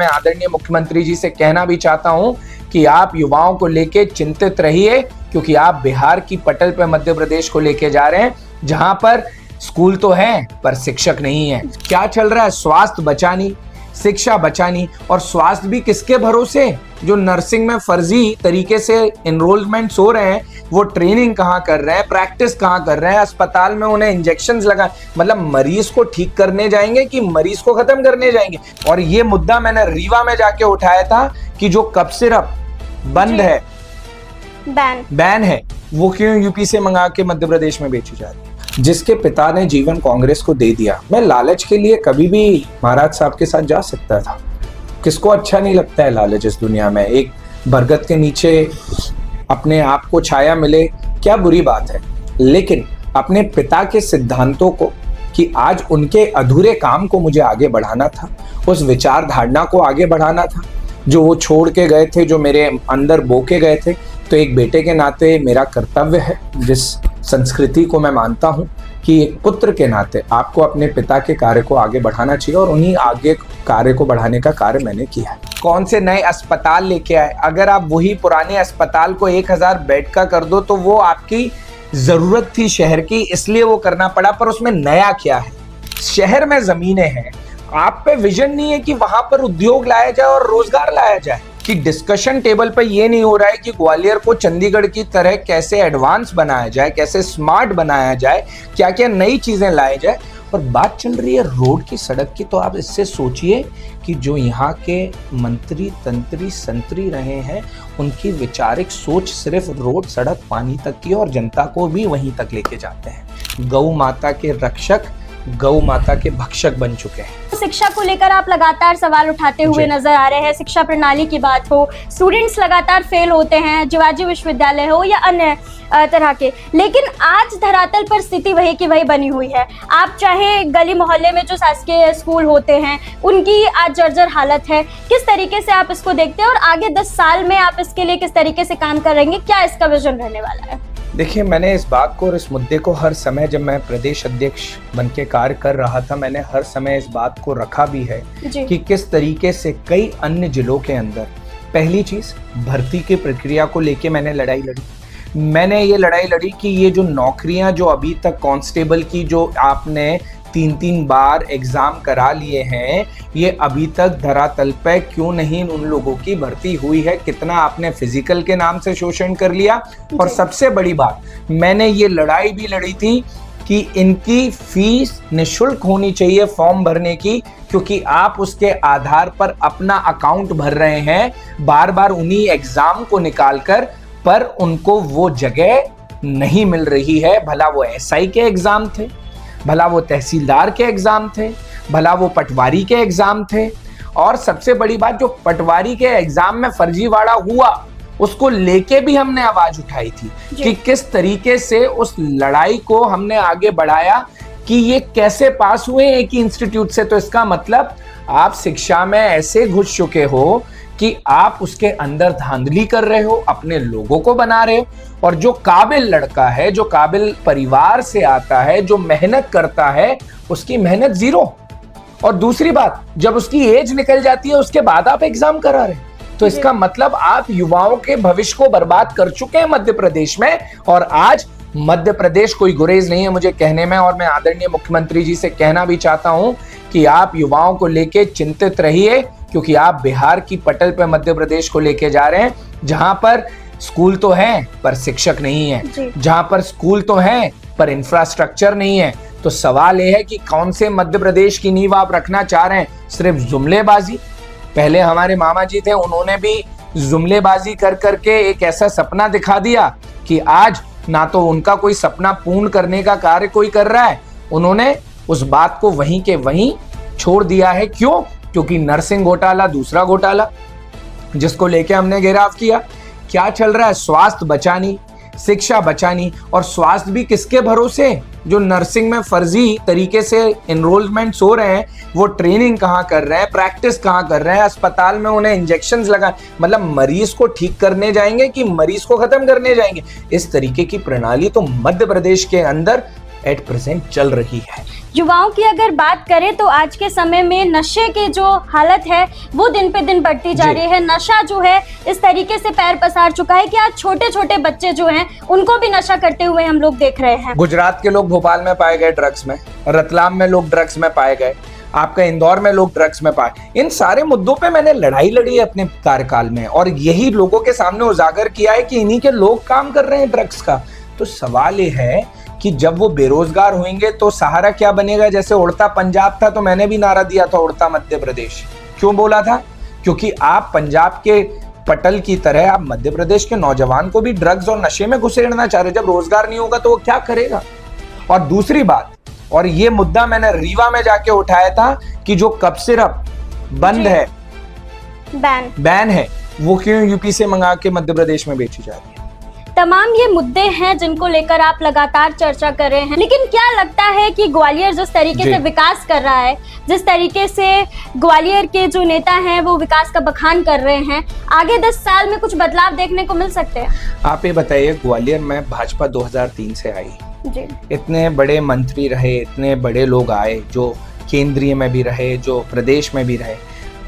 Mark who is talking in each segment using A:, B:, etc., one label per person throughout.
A: मैं आदरणीय मुख्यमंत्री जी से कहना भी चाहता हूं कि आप युवाओं को लेके चिंतित रहिए, क्योंकि आप बिहार की पटल पे मध्य प्रदेश को लेके जा रहे हैं, जहां पर स्कूल तो है पर शिक्षक नहीं है। क्या चल रहा है? स्वास्थ्य बचानी, शिक्षा बचानी, और स्वास्थ्य भी किसके भरोसे? जो नर्सिंग में फर्जी तरीके से एनरोलमेंट्स हो रहे हैं, वो ट्रेनिंग कहाँ कर रहे हैं, प्रैक्टिस कहाँ कर रहे हैं, अस्पताल में उन्हें इंजेक्शंस लगा, मतलब मरीज को ठीक करने जाएंगे कि मरीज को खत्म करने जाएंगे। और ये मुद्दा मैंने रीवा में जाके उठाया था कि जो कफ सिरप बंद है, बैन है, वो क्यों यूपी से मंगा के मध्य प्रदेश में बेची जा रही है? जिसके पिता ने जीवन कांग्रेस को दे दिया। मैं लालच के लिए कभी भी महाराज साहब के साथ जा सकता था। किसको अच्छा नहीं लगता है लालच इस दुनिया में? एक बरगद के नीचे अपने आप को छाया मिले, क्या बुरी बात है। लेकिन अपने पिता के सिद्धांतों को, कि आज उनके अधूरे काम को मुझे आगे बढ़ाना था, उस विचार धारणा को आगे बढ़ाना था जो वो छोड़ के गए थे, जो मेरे अंदर बो के गए थे। तो एक बेटे के नाते मेरा कर्तव्य है, जिस संस्कृति को मैं मानता हूं, कि एक पुत्र के नाते आपको अपने पिता के कार्य को आगे बढ़ाना चाहिए, और उन्हीं आगे कार्य को बढ़ाने का कार्य मैंने किया है। कौन से नए अस्पताल लेके आए? अगर आप वही पुराने अस्पताल को 1000 बेड का कर दो तो वो आपकी जरूरत थी शहर की, इसलिए वो करना पड़ा। पर उसमें नया क्या है? शहर में जमीनें हैं, आप पे विजन नहीं है कि वहां पर उद्योग लाया जाए और रोजगार लाया जाए। कि डिस्कशन टेबल पर ये नहीं हो रहा है कि ग्वालियर को चंडीगढ़ की तरह कैसे एडवांस बनाया जाए, कैसे स्मार्ट बनाया जाए, क्या क्या नई चीजें लाए जाए। और बात चल रही है रोड की, सड़क की, तो आप इससे सोचिए कि जो यहाँ के मंत्री तंत्री संतरी रहे हैं, उनकी वैचारिक सोच सिर्फ रोड सड़क पानी तक की, और जनता को भी वहीं तक लेके जाते हैं। गौ माता के रक्षक गौ माता के भक्षक बन चुके हैं।
B: शिक्षा को लेकर आप लगातार सवाल उठाते हुए नजर आ रहे हैं। शिक्षा प्रणाली की बात हो, स्टूडेंट्स लगातार फेल होते हैं, शिवाजी विश्वविद्यालय हो या अन्य तरह के, लेकिन आज धरातल पर स्थिति वही की वही बनी हुई है। आप चाहे गली मोहल्ले में जो शासकीय स्कूल होते हैं, उनकी आज जर्जर हालत है। किस तरीके से आप इसको देखते हैं, और आगे 10 साल में आप इसके लिए किस तरीके से काम करेंगे? क्या इसका विजन रहने वाला है?
A: देखिए, मैंने इस बात को और इस मुद्दे को हर समय, जब मैं प्रदेश अध्यक्ष बन के कार्य कर रहा था, मैंने हर समय इस बात को रखा भी है कि किस तरीके से कई अन्य जिलों के अंदर, पहली चीज भर्ती की प्रक्रिया को लेके मैंने लड़ाई लड़ी। मैंने ये लड़ाई लड़ी कि ये जो नौकरियां जो अभी तक कांस्टेबल की जो आपने 3-3 बार एग्जाम करा लिए हैं, ये अभी तक धरातल पे क्यों नहीं उन लोगों की भर्ती हुई है? कितना आपने फिजिकल के नाम से शोषण कर लिया। और सबसे बड़ी बात, मैंने ये लड़ाई भी लड़ी थी कि इनकी फीस निःशुल्क होनी चाहिए फॉर्म भरने की, क्योंकि आप उसके आधार पर अपना अकाउंट भर रहे हैं बार बार उन्हीं एग्जाम को निकालकर, पर उनको वो जगह नहीं मिल रही है। भला वो एसआई के एग्जाम थे, भला वो तहसीलदार के एग्जाम थे, भला वो पटवारी के एग्जाम थे। और सबसे बड़ी बात, जो पटवारी के एग्जाम में फर्जीवाड़ा हुआ, उसको लेके भी हमने आवाज उठाई थी कि किस तरीके से उस लड़ाई को हमने आगे बढ़ाया कि ये कैसे पास हुए एक ही इंस्टीट्यूट से। तो इसका मतलब आप शिक्षा में ऐसे घुस चुके हो कि आप उसके अंदर धांधली कर रहे हो, अपने लोगों को बना रहे हो, और जो काबिल लड़का है, जो काबिल परिवार से आता है, जो मेहनत करता है, उसकी मेहनत जीरो। और दूसरी बात, जब उसकी एज निकल जाती है उसके बाद आप एग्जाम करा रहे हैं, तो इसका मतलब आप युवाओं के भविष्य को बर्बाद कर चुके हैं मध्य प्रदेश में। और आज मध्य प्रदेश कोई गुरेज नहीं है मुझे कहने में, और मैं आदरणीय मुख्यमंत्री जी से कहना भी चाहता हूं कि आप युवाओं को लेके चिंतित रहिए, क्योंकि आप बिहार की पटल पे मध्य प्रदेश को लेके जा रहे हैं, जहां पर स्कूल तो है पर शिक्षक नहीं है, जहां पर स्कूल तो है पर इंफ्रास्ट्रक्चर नहीं है। तो सवाल यह है कि कौन से मध्य प्रदेश की नींव आप रखना चाह रहे हैं? सिर्फ जुमलेबाजी? पहले हमारे मामा जी थे, उन्होंने भी जुमलेबाजी कर करके एक ऐसा सपना दिखा दिया कि आज ना तो उनका कोई सपना पूर्ण करने का कार्य कोई कर रहा है, उन्होंने उस बात को वहीं के वहीं छोड़ दिया है। क्यों? क्योंकि नर्सिंग घोटाला दूसरा घोटाला जिसको लेके हमने घेराव किया। क्या चल रहा है? स्वास्थ्य बचानी, शिक्षा बचानी, और स्वास्थ्य भी किसके भरोसे? जो नर्सिंग में फर्जी तरीके से एनरोलमेंट्स हो रहे हैं, वो ट्रेनिंग कहाँ कर रहे हैं, प्रैक्टिस कहाँ कर रहे हैं, अस्पताल में उन्हें इंजेक्शंस लगा, मतलब मरीज को ठीक करने जाएंगे कि मरीज को खत्म करने जाएंगे? इस तरीके की प्रणाली तो मध्य प्रदेश के अंदर एट प्रेजेंट चल रही है।
B: युवाओं की अगर बात करें तो आज के समय में नशे की जो हालत है वो दिन पे दिन बढ़ती जा रही है। नशा जो है इस तरीके से पैर पसार चुका है कि आज छोटे छोटे बच्चे जो हैं उनको भी नशा करते हुए हम लोग देख रहे हैं।
A: गुजरात के लोग भोपाल में पाए गए ड्रग्स में, रतलाम में लोग ड्रग्स में पाए गए, आपका इंदौर में लोग ड्रग्स में पाए। इन सारे मुद्दों पे मैंने लड़ाई लड़ी है अपने कार्यकाल में और यही लोगों के सामने उजागर किया है कि इन्हीं के लोग काम कर रहे हैं ड्रग्स का। तो सवाल ये है कि जब वो बेरोजगार होंगे तो सहारा क्या बनेगा? जैसे उड़ता पंजाब था तो मैंने भी नारा दिया था उड़ता मध्य प्रदेश। क्यों बोला था? क्योंकि आप पंजाब के पटल की तरह आप मध्य प्रदेश के नौजवान को भी ड्रग्स और नशे में घुसेड़ना चाह रहे। जब रोजगार नहीं होगा तो वो क्या करेगा? और दूसरी बात, और ये मुद्दा मैंने रीवा में जाके उठाया था कि जो कप सिरप बंद है, बैन है, वो क्यों यूपी से मंगा के मध्य प्रदेश में बेची जा रही है?
B: तमाम ये मुद्दे हैं जिनको लेकर आप लगातार चर्चा कर रहे हैं, लेकिन क्या लगता है कि ग्वालियर जिस तरीके से विकास कर रहा है, जिस तरीके से ग्वालियर के जो नेता हैं वो विकास का बखान कर रहे हैं, आगे 10 साल में कुछ बदलाव देखने को मिल सकते हैं?
A: आप ये बताइए, ग्वालियर में भाजपा 2003 से आई
B: जी,
A: इतने बड़े मंत्री रहे, इतने बड़े लोग आए जो केंद्रीय में भी रहे, जो प्रदेश में भी रहे,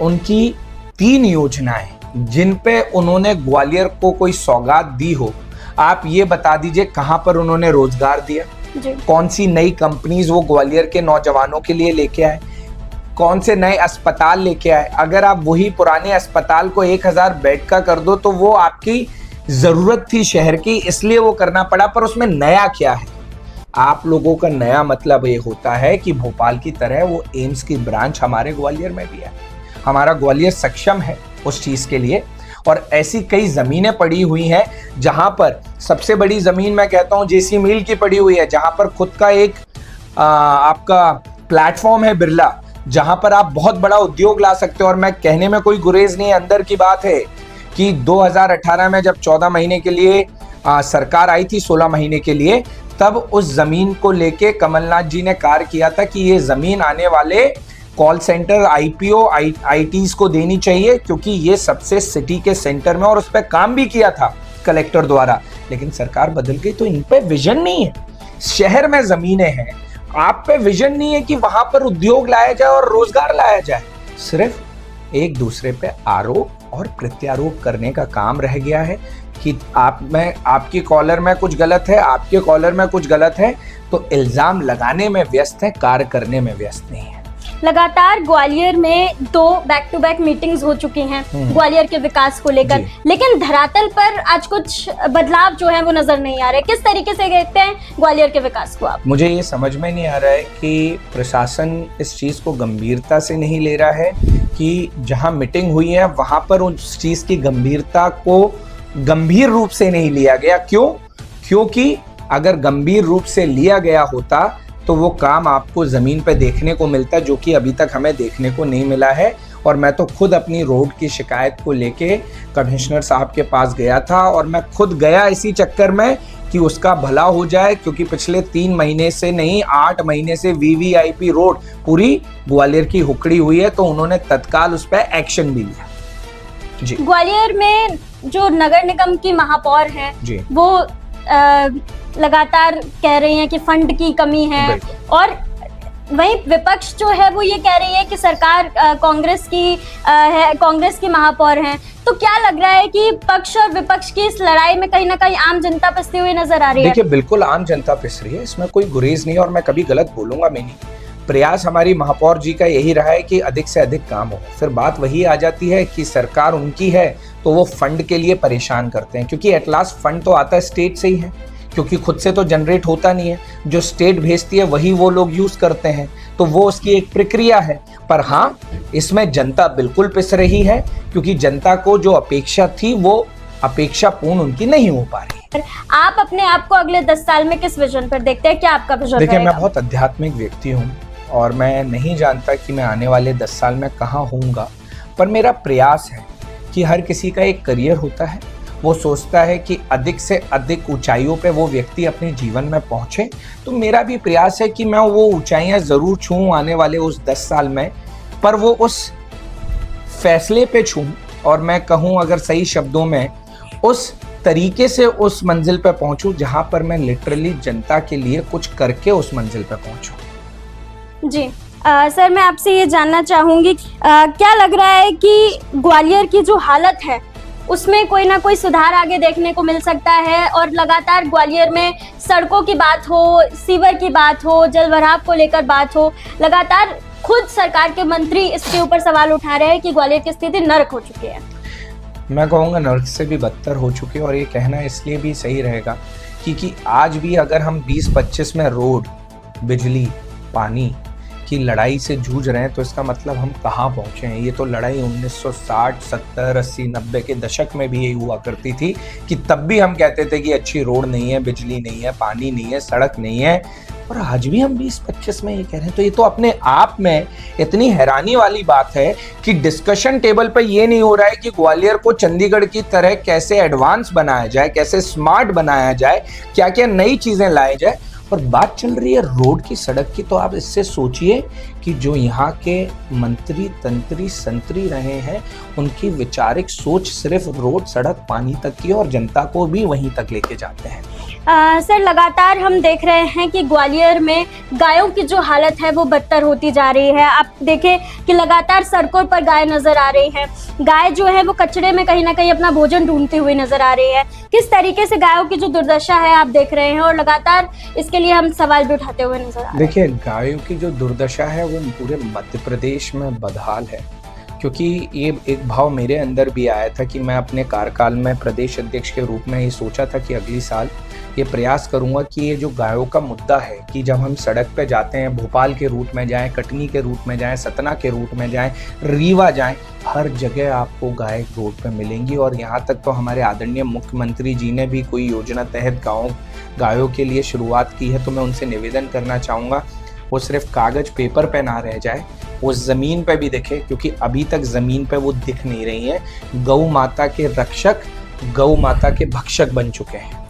A: उनकी 3 योजनाएं जिन पे उन्होंने ग्वालियर को कोई सौगात दी हो, आप ये बता दीजिए कहां पर उन्होंने रोजगार दिया? कौन सी नई कंपनीज वो ग्वालियर के नौजवानों के लिए लेके आए? कौन से नए अस्पताल लेके आए? अगर आप वही पुराने अस्पताल को 1000 बेड का कर दो तो वो आपकी जरूरत थी शहर की, इसलिए वो करना पड़ा, पर उसमें नया क्या है? आप लोगों का नया मतलब ये होता है कि भोपाल की तरह वो एम्स की ब्रांच हमारे ग्वालियर में भी है। हमारा ग्वालियर सक्षम है उस चीज के लिए, और ऐसी कई जमीनें पड़ी हुई हैं जहां पर सबसे बड़ी जमीन मैं कहता हूं जेसी मिल की पड़ी हुई है, जहां पर खुद का एक आपका प्लेटफॉर्म है बिरला, जहां पर आप बहुत बड़ा उद्योग ला सकते हो। और मैं कहने में कोई गुरेज नहीं है, अंदर की बात है कि 2018 में जब 14 महीने के लिए सरकार आई थी, 16 महीने के लिए, तब उस जमीन को लेके कमलनाथ जी ने कार्य किया था कि ये जमीन आने वाले कॉल सेंटर, आईपीओ, आईटीज को देनी चाहिए, क्योंकि ये सबसे सिटी के सेंटर में, और उस पर काम भी किया था कलेक्टर द्वारा। लेकिन सरकार बदल गई तो इन पे विजन नहीं है। शहर में जमीनें हैं, आप पे विजन नहीं है कि वहां पर उद्योग लाया जाए और रोजगार लाया जाए। सिर्फ एक दूसरे पे आरोप और प्रत्यारोप करने का काम रह गया है कि आपकी कॉलर में कुछ गलत है, आपके कॉलर में कुछ गलत है, तो इल्जाम लगाने में व्यस्त है, कार्य करने में व्यस्त नहीं है।
B: लगातार ग्वालियर में 2 बैक टू बैक मीटिंग्स हो चुकी हैं ग्वालियर के विकास को लेकर, लेकिन धरातल पर आज कुछ बदलाव जो है वो नजर नहीं आ रहे। किस तरीके से देखते हैं ग्वालियर के विकास को आप?
A: मुझे ये समझ में नहीं आ रहा है कि प्रशासन इस चीज को गंभीरता से नहीं ले रहा है कि जहां मीटिंग हुई है वहां पर उस चीज की गंभीरता को गंभीर रूप से नहीं लिया गया। क्यों? क्योंकि अगर गंभीर रूप से लिया गया होता तो वो काम आपको जमीन पे देखने को मिलता, जो कि अभी तक हमें देखने को नहीं मिला है। और मैं तो खुद अपनी रोड की शिकायत को लेके कमिश्नर साहब के पास गया था, और मैं खुद गया इसी चक्कर में कि उसका भला हो जाए, क्योंकि पिछले 3 महीने से नहीं 8 महीने से वीवीआईपी रोड पूरी ग्वालियर की हुकड़ी हुई है, तो उन्होंने तत्काल उस पर एक्शन भी लिया। जी,
B: ग्वालियर में जो नगर निगम की महापौर हैं वो लगातार कह रही हैं कि फंड की कमी है, और वहीं विपक्ष जो है वो ये कह रही है कि सरकार कांग्रेस की महापौर हैं। तो क्या लग रहा है कि पक्ष और विपक्ष की इस लड़ाई में कहीं ना कहीं आम जनता पिसती हुई नजर आ रही है?
A: देखिए, बिल्कुल आम जनता पिस रही है, इसमें कोई गुरेज नहीं, और मैं कभी गलत बोलूंगा मैं नहीं। प्रयास हमारी महापौर जी का यही रहा है कि अधिक से अधिक काम हो। फिर बात वही आ जाती है कि सरकार उनकी है तो वो फंड के लिए परेशान करते हैं, क्योंकि एट लास्ट फंड तो आता है स्टेट से ही है, क्योंकि खुद से तो जनरेट होता नहीं है। जो स्टेट भेजती है वही वो लोग यूज करते हैं, तो वो उसकी एक प्रक्रिया है। पर हाँ, इसमें जनता बिल्कुल पिस रही है, क्योंकि जनता को जो अपेक्षा थी वो अपेक्षा पूर्ण उनकी नहीं हो पा रही।
B: आप अपने आप को अगले 10 साल में किस विजन पर देखते हैं? क्या आपका विजन?
A: देखिए, मैं बहुत आध्यात्मिक व्यक्ति हूँ और मैं नहीं जानता कि मैं आने वाले 10 साल में कहाँ होऊंगा, पर मेरा प्रयास है कि हर किसी का एक करियर होता है, वो सोचता है कि अधिक से अधिक ऊंचाइयों पे वो व्यक्ति अपने जीवन में पहुंचे। तो मेरा भी प्रयास है कि मैं वो ऊंचाइयां जरूर छूऊं आने वाले उस 10 साल में, पर वो उस फैसले पे छूऊं, और मैं कहूं अगर सही शब्दों में, उस तरीके से उस मंजिल पे पहुंचूं जहां पर मैं लिटरली जनता के लिए कुछ करके उस मंजिल पे पहुंचूं।
B: जी सर, मैं आपसे ये जानना चाहूँगी, क्या लग रहा है कि ग्वालियर की जो हालत है उसमें कोई ना कोई सुधार आगे देखने को मिल सकता है? और लगातार ग्वालियर में सड़कों की बात हो, सीवर की बात हो, जल भराव को लेकर बात हो, लगातार खुद सरकार के मंत्री इसके ऊपर सवाल उठा रहे हैं कि ग्वालियर की स्थिति नरक हो चुकी है।
A: मैं कहूँगा नर्क से भी बदतर हो चुके हैं, और ये कहना इसलिए भी सही रहेगा क्योंकि आज भी अगर हम 2025 में रोड, बिजली, पानी की लड़ाई से जूझ रहे हैं तो इसका मतलब हम कहाँ पहुँचे हैं। ये तो लड़ाई 1960, 70, 80, 90 के दशक में भी यही हुआ करती थी कि तब भी हम कहते थे कि अच्छी रोड नहीं है, बिजली नहीं है, पानी नहीं है, सड़क नहीं है, और आज भी हम 2025 में ये कह रहे हैं। तो ये तो अपने आप में इतनी हैरानी वाली बात है कि डिस्कशन टेबल पे ये नहीं हो रहा है कि ग्वालियर को चंडीगढ़ की तरह कैसे एडवांस बनाया जाए, कैसे स्मार्ट बनाया जाए, क्या क्या नई चीजें लाई जाए, और बात चल रही है रोड की, सड़क की। तो आप इससे सोचिए कि जो यहाँ के मंत्री, तंत्री, संतरी रहे हैं, उनकी वैचारिक सोच सिर्फ रोड, सड़क, पानी तक की, और जनता को भी वहीं तक लेके जाते हैं।
B: सर, लगातार हम देख रहे हैं कि ग्वालियर में गायों की जो हालत है वो बदतर होती जा रही है। आप देखें कि लगातार सड़कों पर गाय नजर आ रही है। गाय जो है वो कचरे में कहीं ना कहीं अपना भोजन ढूंढती हुई नजर आ रही है। किस तरीके से गायों की जो दुर्दशा है आप देख रहे हैं, और लगातार इसके लिए हम सवाल भी उठाते हुए नजर आ रहे हैं।
A: देखिए, गायों की जो दुर्दशा है वो पूरे मध्य प्रदेश में बदहाल है, क्योंकि ये एक भाव मेरे अंदर भी आया था कि मैं अपने कार्यकाल में प्रदेश अध्यक्ष के रूप में ये सोचा था कि अगली साल ये प्रयास करूंगा कि ये जो गायों का मुद्दा है कि जब हम सड़क पे जाते हैं, भोपाल के रूट में जाएं, कटनी के रूट में जाएं, सतना के रूट में जाएं, रीवा जाएं, हर जगह आपको गाय रोड पे मिलेंगी। और यहाँ तक तो हमारे आदरणीय मुख्यमंत्री जी ने भी कोई योजना तहत गायों के लिए शुरुआत की है। तो मैं उनसे निवेदन करना चाहूँगा वो सिर्फ कागज पेपर पे ना रह जाए, वो ज़मीन पे भी दिखे, क्योंकि अभी तक ज़मीन पे वो दिख नहीं रही है। गौ माता के रक्षक, गौ माता के भक्षक बन चुके हैं।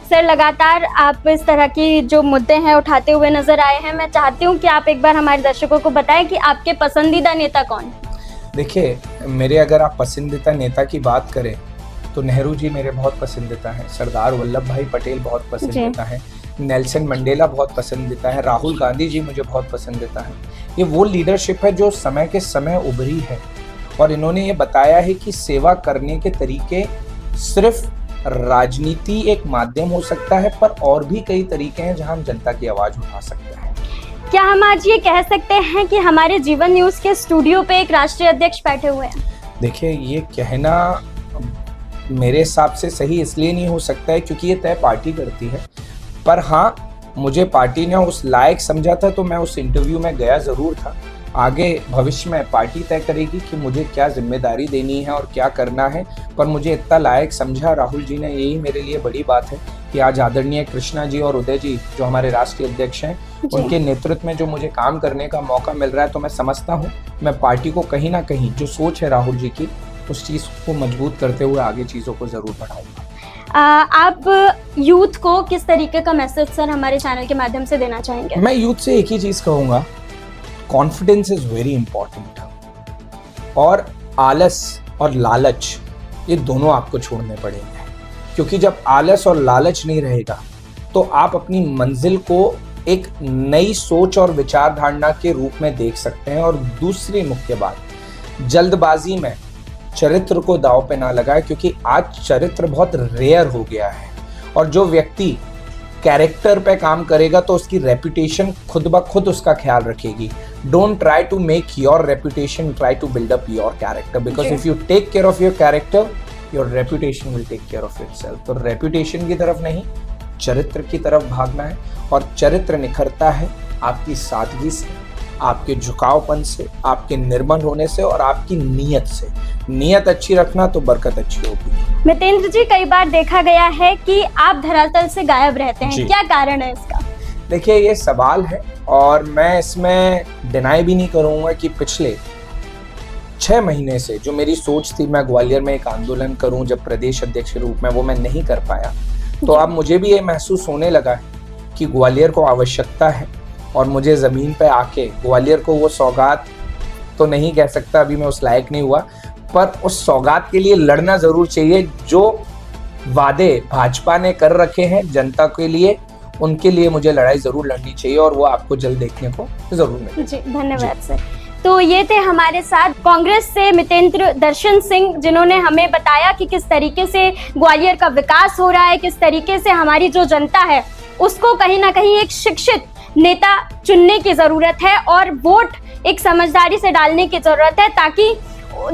B: सर, लगातार आप इस तरह की जो मुद्दे हैं उठाते हुए नजर आए हैं। मैं चाहती हूं कि आप एक बार हमारे दर्शकों को बताएं कि आपके पसंदीदा नेता कौन है।
A: देखिए, मेरे अगर आप पसंदीदा नेता की बात करें तो नेहरू जी मेरे बहुत पसंदीदा हैं, सरदार वल्लभ भाई पटेल बहुत पसंदीदा हैं, नेल्सन मंडेला बहुत पसंदीदा है, राहुल गांधी जी मुझे बहुत पसंदीदा है। ये वो लीडरशिप है जो समय के समय उभरी है, और इन्होंने ये बताया है कि सेवा करने के तरीके सिर्फ राजनीति एक माध्यम हो सकता है, पर और भी कई तरीके हैं जहां हम जनता की आवाज उठा सकते हैं।
B: क्या हम आज ये कह सकते हैं कि हमारे जीवन न्यूज के स्टूडियो पे एक राष्ट्रीय अध्यक्ष बैठे हुए हैं?
A: देखिए, ये कहना मेरे हिसाब से सही इसलिए नहीं हो सकता है क्योंकि ये तय पार्टी करती है, पर हाँ, मुझे पार्टी ने उस लायक समझा था तो मैं उस इंटरव्यू में गया ज़रूर था। आगे भविष्य में पार्टी तय करेगी कि मुझे क्या जिम्मेदारी देनी है और क्या करना है, पर मुझे इतना लायक समझा राहुल जी ने, यही मेरे लिए बड़ी बात है कि आज आदरणीय कृष्णा जी और उदय जी जो हमारे राष्ट्रीय अध्यक्ष हैं, उनके नेतृत्व में जो मुझे काम करने का मौका मिल रहा है, तो मैं समझता हूँ मैं पार्टी को कहीं ना कहीं जो सोच है राहुल जी की, उस चीज़ को मजबूत करते हुए आगे चीज़ों को ज़रूर बढ़ाऊंगा।
B: आप यूथ को किस तरीके का मैसेज सर हमारे चैनल के माध्यम से देना चाहेंगे?
A: मैं यूथ से एक ही चीज़ कहूँगा, कॉन्फिडेंस इज वेरी इंपॉर्टेंट, और आलस और लालच ये दोनों आपको छोड़ने पड़ेंगे, क्योंकि जब आलस और लालच नहीं रहेगा तो आप अपनी मंजिल को एक नई सोच और विचार धारणा के रूप में देख सकते हैं। और दूसरी मुख्य बात, जल्दबाजी में चरित्र को दांव पे ना लगाए, क्योंकि आज चरित्र बहुत रेयर हो गया है, और जो व्यक्ति कैरेक्टर पे काम करेगा तो उसकी रेपुटेशन खुद ब खुद उसका ख्याल रखेगी। Don't try to make your reputation, try to build up your character, because if you take care of your character, your reputation will take care of itself. तो रेपुटेशन की तरफ नहीं, चरित्र की तरफ भागना है, और चरित्र निखरता है आपकी सादगी से, आपके झुकावपन से, आपके निर्मल होने से, और आपकी नीयत से। नीयत अच्छी रखना तो बरकत अच्छी होगी।
B: मितेंद्र जी, कई बार देखा गया है कि आप धरातल से गायब रहते हैं, क्या कारण है इसका?
A: देखिए, ये सवाल है, और मैं इसमें डिनाई भी नहीं करूंगा कि पिछले 6 महीने से जो मेरी सोच थी मैं ग्वालियर में एक आंदोलन करूं जब प्रदेश अध्यक्ष के रूप में, वो मैं नहीं कर पाया। तो अब मुझे भी ये महसूस होने लगा है कि ग्वालियर को आवश्यकता है, और मुझे ज़मीन पे आके ग्वालियर को वो सौगात तो नहीं कह सकता, अभी मैं उस लायक नहीं हुआ, पर उस सौगात के लिए लड़ना ज़रूर चाहिए जो वादे भाजपा ने कर रखे हैं जनता के लिए, उनके लिए मुझे लड़ाई जरूर लड़नी चाहिए और वो आपको जल्द देखने को जरूर मिलेगी।
B: जी धन्यवाद सर। तो ये थे हमारे साथ कांग्रेस से मितेंद्र दर्शन सिंह, जिन्होंने हमें बताया कि किस तरीके से ग्वालियर का विकास हो रहा है, किस तरीके से हमारी जो जनता है उसको कहीं ना कहीं एक शिक्षित नेता चुनने की जरूरत है और वोट एक समझदारी से डालने की जरूरत है, ताकि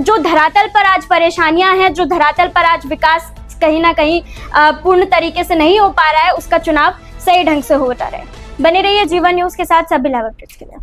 B: जो धरातल पर आज परेशानियां हैं, जो धरातल पर आज विकास कहीं ना कहीं पूर्ण तरीके से नहीं हो पा रहा है, उसका चुनाव सही ढंग से होता रहे। बने रहिए जीवन न्यूज के साथ सभी लाइव अपडेट्स के लिए।